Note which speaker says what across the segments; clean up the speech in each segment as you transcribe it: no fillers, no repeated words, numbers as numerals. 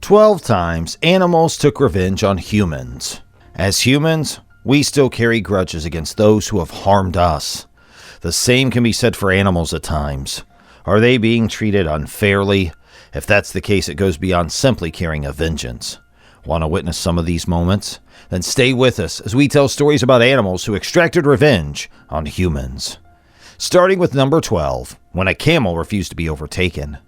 Speaker 1: 12 times animals took revenge on humans. As humans, we still carry grudges against those who have harmed us. The same can be said for animals at times. Are they being treated unfairly? If that's the case, it goes beyond simply carrying a vengeance. Want to witness some of these moments? Then stay with us as we tell stories about animals who extracted revenge on humans. Starting with number 12, when a camel refused to be overtaken.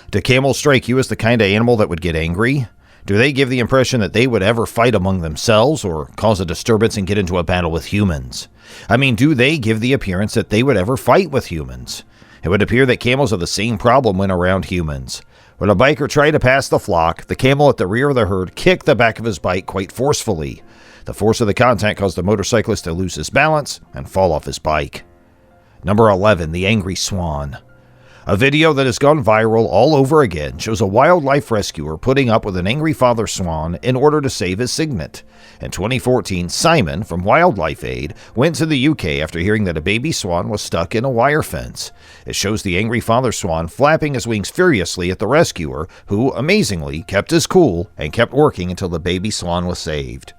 Speaker 1: Do camels strike you as the kind of animal that would get angry? Do they give the impression that they would ever fight among themselves or cause a disturbance and get into a battle with humans? I mean, do they give the appearance that they would ever fight with humans? It would appear that camels have the same problem when around humans. When a biker tried to pass the flock, the camel at the rear of the herd kicked the back of his bike quite forcefully. The force of the contact caused the motorcyclist to lose his balance and fall off his bike. Number 11, the angry swan. A video that has gone viral all over again shows a wildlife rescuer putting up with an angry father swan in order to save his cygnet. In 2014, Simon from Wildlife Aid went to the UK after hearing that a baby swan was stuck in a wire fence. It shows the angry father swan flapping his wings furiously at the rescuer, who amazingly kept his cool and kept working until the baby swan was saved.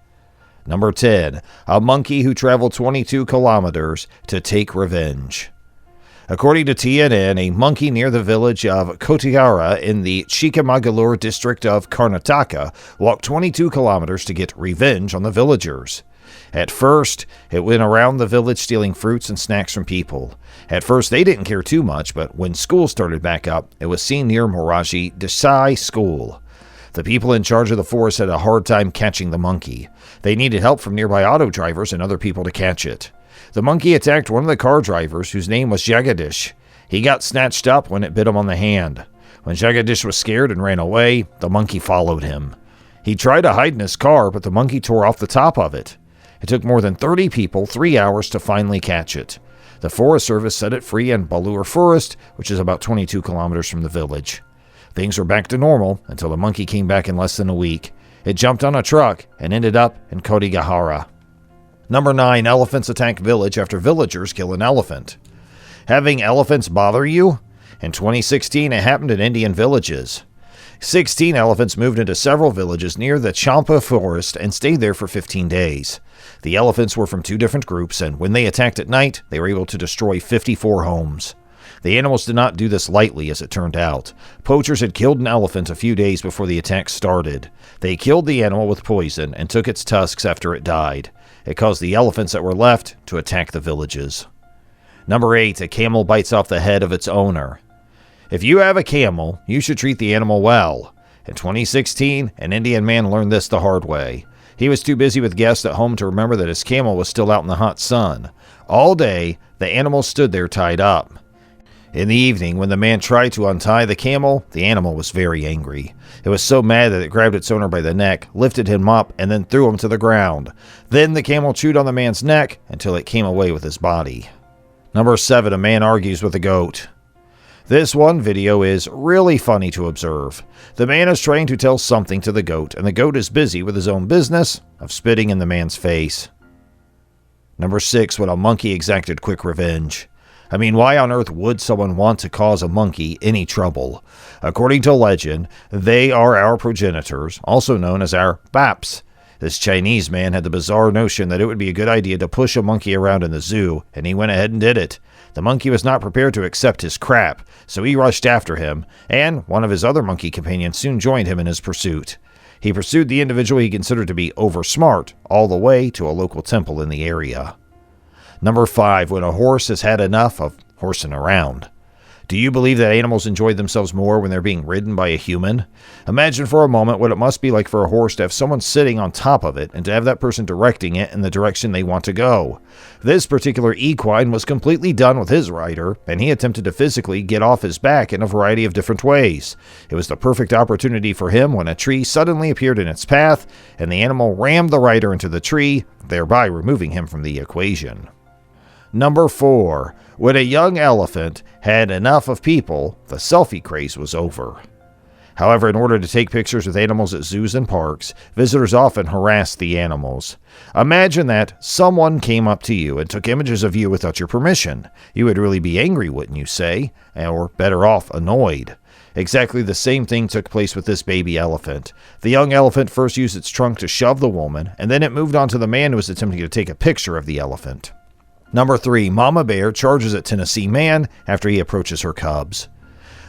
Speaker 1: Number 10, a monkey who traveled 22 kilometers to take revenge. According to TNN, a monkey near the village of Kotigara in the Chikamagalur district of Karnataka walked 22 kilometers to get revenge on the villagers. At first, it went around the village stealing fruits and snacks from people. At first, they didn't care too much, but when school started back up, it was seen near Moraji Desai School. The people in charge of the forest had a hard time catching the monkey. They needed help from nearby auto drivers and other people to catch it. The monkey attacked one of the car drivers, whose name was Jagadish. He got snatched up when it bit him on the hand. When Jagadish was scared and ran away, the monkey followed him. He tried to hide in his car, but the monkey tore off the top of it. It took more than 30 people 3 hours to finally catch it. The Forest Service set it free in Balur Forest, which is about 22 kilometers from the village. Things were back to normal until the monkey came back in less than a week. It jumped on a truck and ended up in Kotigahara. Number 9, elephants attack village after villagers kill an elephant. Having elephants bother you? In 2016, it happened in Indian villages. 16 elephants moved into several villages near the Champa forest and stayed there for 15 days. The elephants were from 2 different groups, and when they attacked at night, they were able to destroy 54 homes. The animals did not do this lightly, as it turned out. Poachers had killed an elephant a few days before the attack started. They killed the animal with poison and took its tusks after it died. It caused the elephants that were left to attack the villages. Number 8, a camel bites off the head of its owner. If you have a camel, you should treat the animal well. In 2016, an Indian man learned this the hard way. He was too busy with guests at home to remember that his camel was still out in the hot sun. All day, the animal stood there tied up. In the evening, when the man tried to untie the animal was very angry. It was so mad that it grabbed its owner by the neck, lifted him up, and then threw him to the ground. Then the camel chewed on the man's neck until it came away with his body. Number 7, a man argues with a goat. This one video is really funny to observe. The man is trying to tell something to the goat, and the goat is busy with his own business of spitting in the man's face. Number 6, when a monkey exacted quick revenge. I mean, why on earth would someone want to cause a monkey any trouble? According to legend, they are our progenitors, also known as our baps. This Chinese man had the bizarre notion that it would be a good idea to push a monkey around in the zoo, and he went ahead and did it. The monkey was not prepared to accept his crap, so he rushed after him, and one of his other monkey companions soon joined him in his pursuit. He pursued the individual he considered to be oversmart all the way to a local temple in the area. Number 5, when a horse has had enough of horsing around. Do you believe that animals enjoy themselves more when they're being ridden by a human? Imagine for a moment what it must be like for a horse to have someone sitting on top of it and to have that person directing it in the direction they want to go. This particular equine was completely done with his rider, and he attempted to physically get off his back in a variety of different ways. It was the perfect opportunity for him when a tree suddenly appeared in its path, and the animal rammed the rider into the tree, thereby removing him from the equation. Number 4, when a young elephant had enough of people, the selfie craze was over. However, in order to take pictures with animals at zoos and parks, visitors often harass the animals. Imagine that someone came up to you and took images of you without your permission. You would really be angry, wouldn't you say? Or better off, annoyed. Exactly the same thing took place with this baby elephant. The young elephant first used its trunk to shove the woman, and then it moved on to the man who was attempting to take a picture of the elephant. Number 3. Mama bear charges at Tennessee man after he approaches her cubs.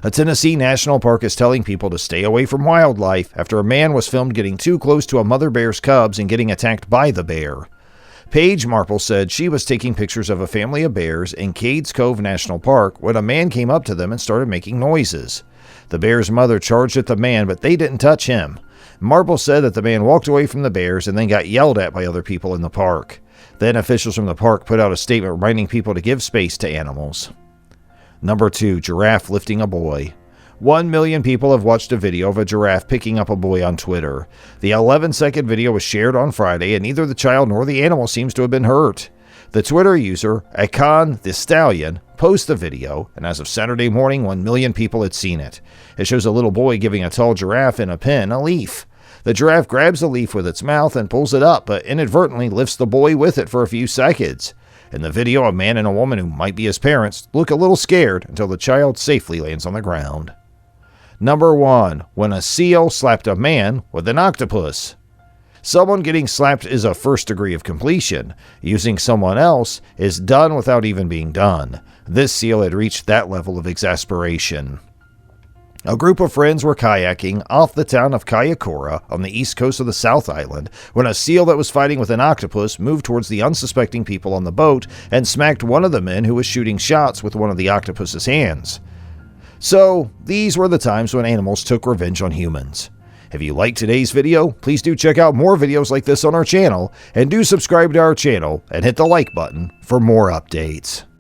Speaker 1: A Tennessee national park is telling people to stay away from wildlife after a man was filmed getting too close to a mother bear's cubs and getting attacked by the bear. Paige Marple said she was taking pictures of a family of bears in Cades Cove National Park when a man came up to them and started making noises. The bear's mother charged at the man, but they didn't touch him. Marple said that the man walked away from the bears and then got yelled at by other people in the park. Then officials from the park put out a statement reminding people to give space to animals. Number 2. Giraffe lifting a boy. 1 million people have watched a video of a giraffe picking up a boy on Twitter. The 11-second video was shared on Friday, and neither the child nor the animal seems to have been hurt. The Twitter user, Akon the Stallion, posted the video, and as of Saturday morning, 1 million people had seen it. It shows a little boy giving a tall giraffe in a pen a leaf. The giraffe grabs the leaf with its mouth and pulls it up, but inadvertently lifts the boy with it for a few seconds. In the video, a man and a woman who might be his parents look a little scared until the child safely lands on the ground. Number 1. When a seal slapped a man with an octopus. Someone getting slapped is a first degree of completion. Using someone else is done without even being done. This seal had reached that level of exasperation. A group of friends were kayaking off the town of Kayakura on the east coast of the South Island when a seal that was fighting with an octopus moved towards the unsuspecting people on the boat and smacked one of the men who was shooting shots with one of the octopus's hands. So, these were the times when animals took revenge on humans. If you liked today's video, please do check out more videos like this on our channel, and do subscribe to our channel and hit the like button for more updates.